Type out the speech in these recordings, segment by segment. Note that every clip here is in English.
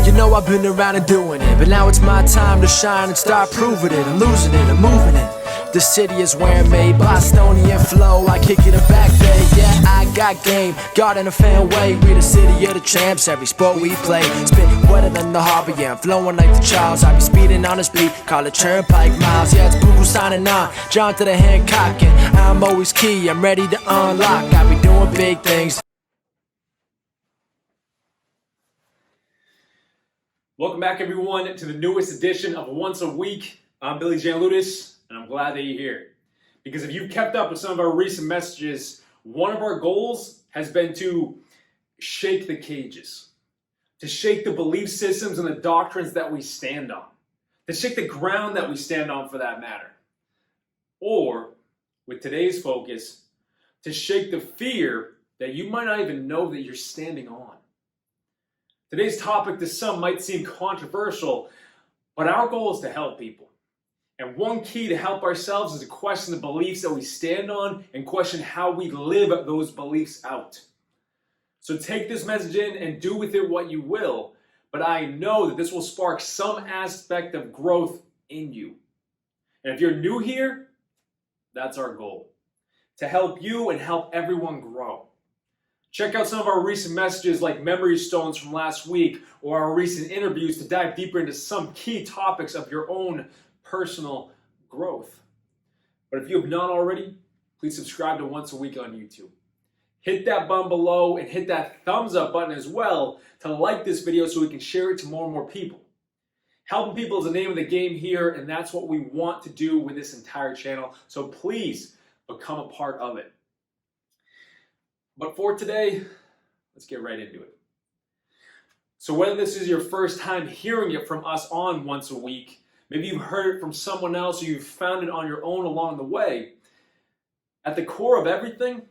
You know I've been around and doing it, but now it's my time to shine and start proving it. I'm losing it, I'm moving it. The city is where I'm made, Bostonian flow, I kick it a back day. Yeah, I got game, got in a fan way. We the city of the champs, every sport we play. Spit wetter than the harbor, yeah, I'm flowing like the Charles. I be speeding on this beat, call it turnpike miles. Yeah, it's Google signing on, John to the Hancock, and I'm always key, I'm ready to unlock. I be doing big things. Welcome back, everyone, to the newest edition of Once a Week. I'm Billy Jan Ludis, and I'm glad that you're here. Because if you've kept up with some of our recent messages, one of our goals has been to shake the cages, to shake the belief systems and the doctrines that we stand on, to shake the ground that we stand on for that matter. Or, with today's focus, to shake the fear that you might not even know that you're standing on. Today's topic to some might seem controversial, but our goal is to help people. And one key to help ourselves is to question the beliefs that we stand on and question how we live those beliefs out. So take this message in and do with it what you will, but I know that this will spark some aspect of growth in you. And if you're new here, that's our goal, to help you and help everyone grow. Check out some of our recent messages like memory stones from last week or our recent interviews to dive deeper into some key topics of your own personal growth. But if you have not already, please subscribe to Once a Week on YouTube. Hit that button below and hit that thumbs up button as well to like this video so we can share it to more and more people. Helping people is the name of the game here, and that's what we want to do with this entire channel. So please become a part of it. But for today, let's get right into it. So whether this is your first time hearing it from us on Once a Week, maybe you've heard it from someone else or you've found it on your own along the way, at the core of everything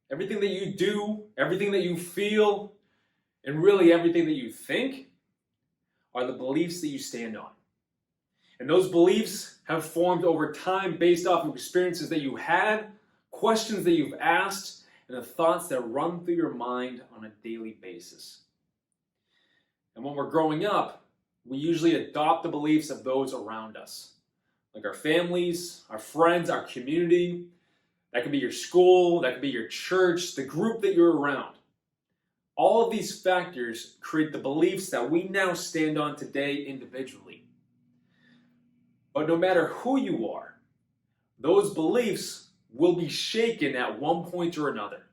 that you do, everything that you feel, and really everything that you think are the beliefs that you stand on. And those beliefs have formed over time based off of experiences that you had, questions that you've asked, and the thoughts that run through your mind on a daily basis. And when we're growing up, we usually adopt the beliefs of those around us, like our families, our friends, our community. That could be your school, that could be your church, the group that you're around. All of these factors create the beliefs that we now stand on today individually. But no matter who you are, those beliefs will be shaken at one point or another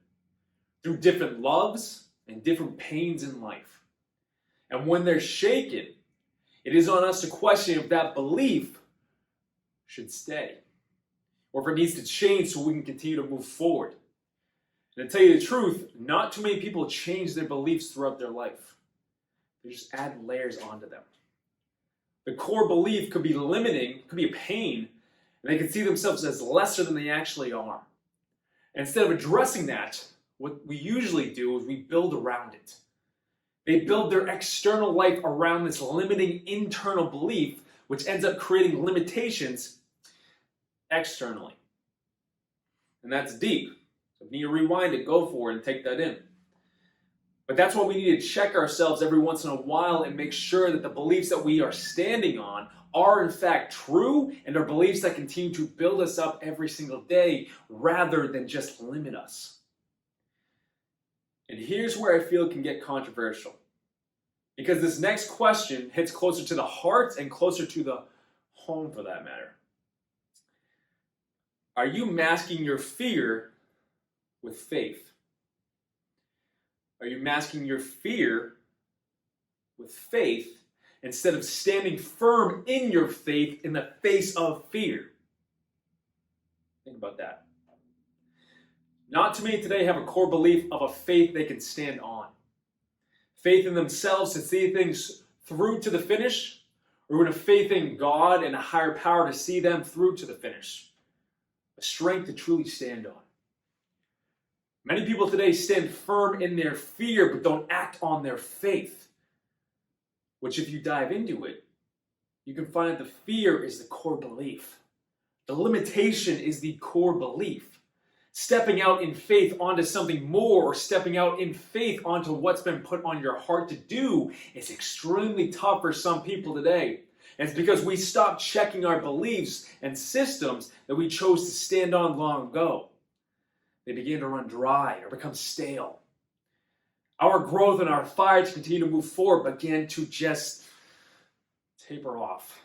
through different loves and different pains in life. And when they're shaken, it is on us to question if that belief should stay or if it needs to change so we can continue to move forward. And to tell you the truth, not too many people change their beliefs throughout their life. They just add layers onto them. The core belief could be limiting, could be a pain, and they can see themselves as lesser than they actually are. And instead of addressing that, what we usually do is we build around it. They build their external life around this limiting internal belief, which ends up creating limitations externally. And that's deep. So if you need to rewind it, go for it and take that in. But that's why we need to check ourselves every once in a while and make sure that the beliefs that we are standing on are in fact true and are beliefs that continue to build us up every single day rather than just limit us. And here's where I feel it can get controversial. Because this next question hits closer to the heart and closer to the home for that matter. Are you masking your fear with faith? Are you masking your fear with faith instead of standing firm in your faith in the face of fear? Think about that. Not too many today have a core belief of a faith they can stand on. Faith in themselves to see things through to the finish, or in a faith in God and a higher power to see them through to the finish. A strength to truly stand on. Many people today stand firm in their fear but don't act on their faith. Which if you dive into it, you can find that the fear is the core belief, The limitation is the core belief. Stepping out in faith onto something more, or stepping out in faith onto what's been put on your heart to do, is extremely tough for some people today. And it's because we stopped checking our beliefs and systems that we chose to stand on long ago. They began to run dry or become stale. Our growth and our fire to continue to move forward began to just taper off.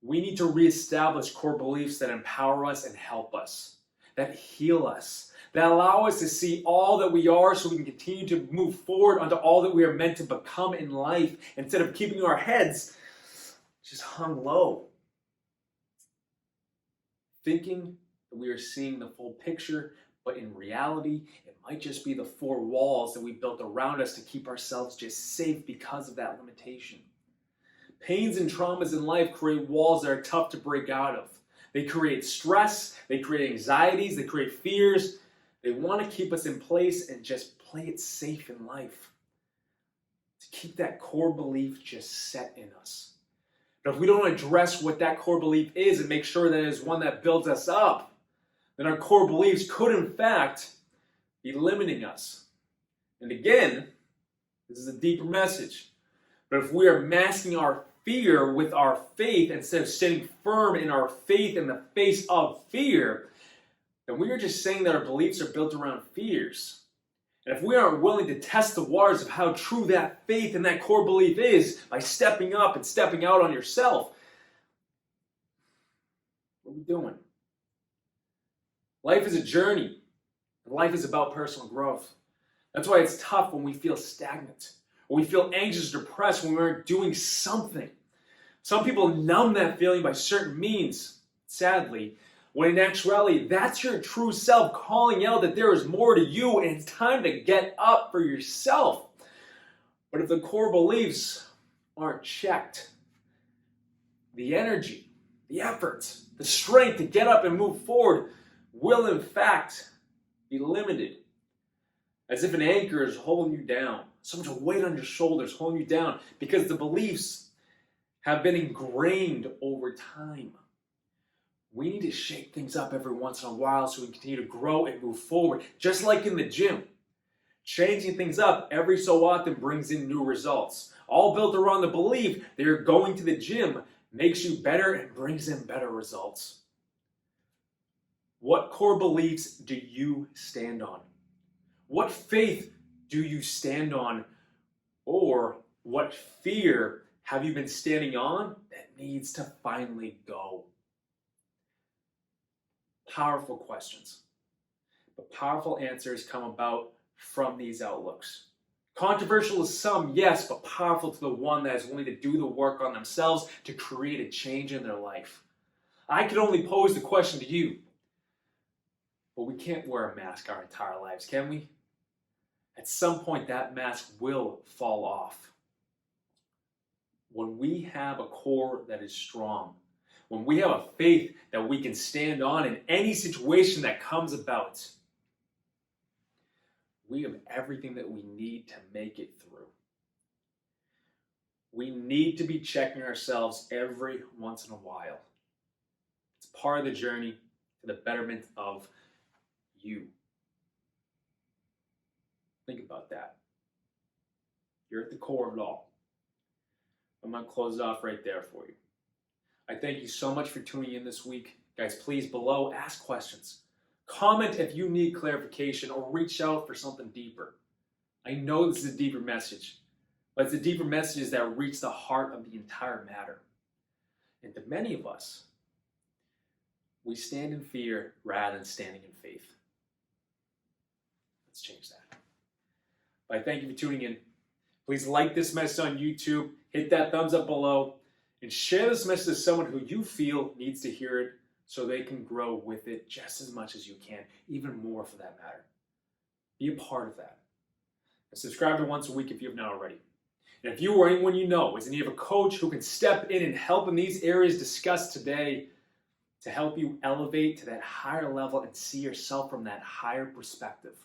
We need to reestablish core beliefs that empower us and help us, that heal us, that allow us to see all that we are so we can continue to move forward onto all that we are meant to become in life, instead of keeping our heads just hung low, thinking that we are seeing the full picture, but in reality, it might just be the four walls that we built around us to keep ourselves just safe because of that limitation. Pains and traumas in life create walls that are tough to break out of. They create stress, they create anxieties, they create fears. They want to keep us in place and just play it safe in life, to keep that core belief just set in us. But if we don't address what that core belief is and make sure that it is one that builds us up, then our core beliefs could in fact be limiting us. And again, this is a deeper message. But if we are masking our fear with our faith instead of standing firm in our faith in the face of fear, then we are just saying that our beliefs are built around fears. And if we aren't willing to test the waters of how true that faith and that core belief is by stepping up and stepping out on yourself, what are we doing? Life is a journey, and life is about personal growth. That's why it's tough when we feel stagnant, or we feel anxious or depressed when we aren't doing something. Some people numb that feeling by certain means, sadly, when in actuality, that's your true self calling out that there is more to you and it's time to get up for yourself. But if the core beliefs aren't checked, the energy, the efforts, the strength to get up and move forward will in fact be limited. As if an anchor is holding you down, so much weight on your shoulders holding you down because the beliefs have been ingrained over time. We need to shake things up every once in a while so we can continue to grow and move forward, just like in the gym. Changing things up every so often brings in new results, all built around the belief that you're going to the gym makes you better and brings in better results. What core beliefs do you stand on? What faith do you stand on? Or what fear have you been standing on that needs to finally go? Powerful questions. But powerful answers come about from these outlooks. Controversial to some, yes, but powerful to the one that is willing to do the work on themselves to create a change in their life. I can only pose the question to you, but we can't wear a mask our entire lives, can we? At some point, that mask will fall off. When we have a core that is strong, when we have a faith that we can stand on in any situation that comes about, we have everything that we need to make it through. We need to be checking ourselves every once in a while. It's part of the journey to the betterment of you. Think about that. You're at the core of it all. I'm going to close it off right there for you. I thank you so much for tuning in this week. Guys, please below, ask questions. Comment if you need clarification or reach out for something deeper. I know this is a deeper message, but it's the deeper messages that reach the heart of the entire matter. And to many of us, we stand in fear rather than standing in faith. Let's change that. But I thank you for tuning in. Please like this message on YouTube, hit that thumbs up below, and share this message to someone who you feel needs to hear it so they can grow with it just as much as you can, even more for that matter. Be a part of that. And subscribe to Once a Week if you have not already. And if you or anyone you know is in need of a coach who can step in and help in these areas discussed today to help you elevate to that higher level and see yourself from that higher perspective,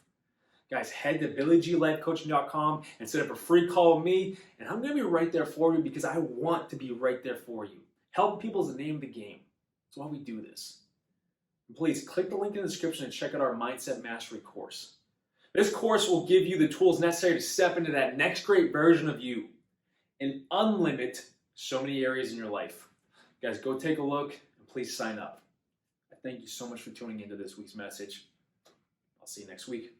guys, head to BillyGLifeCoaching.com and set up a free call with me, and I'm going to be right there for you because I want to be right there for you. Helping people is the name of the game. It's That's why we do this. And please click the link in the description and check out our Mindset Mastery course. This course will give you the tools necessary to step into that next great version of you and unlimit so many areas in your life. Guys, go take a look and please sign up. I thank you so much for tuning into this week's message. I'll see you next week.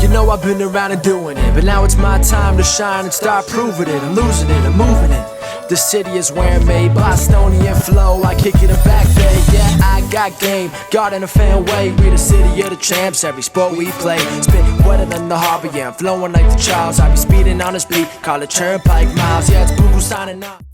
You know I've been around and doing it, but now it's my time to shine and start proving it. I'm losing it, I'm moving it. The city is where I'm made, Bostonian flow, I kick it a back day. Yeah, I got game, got in a fan way. We the city of the champs, every sport we play. Spit wetter than the harbor, yeah, I'm flowing like the Charles. I be speeding on this beat, call it Turnpike Miles. Yeah, it's Google signing up.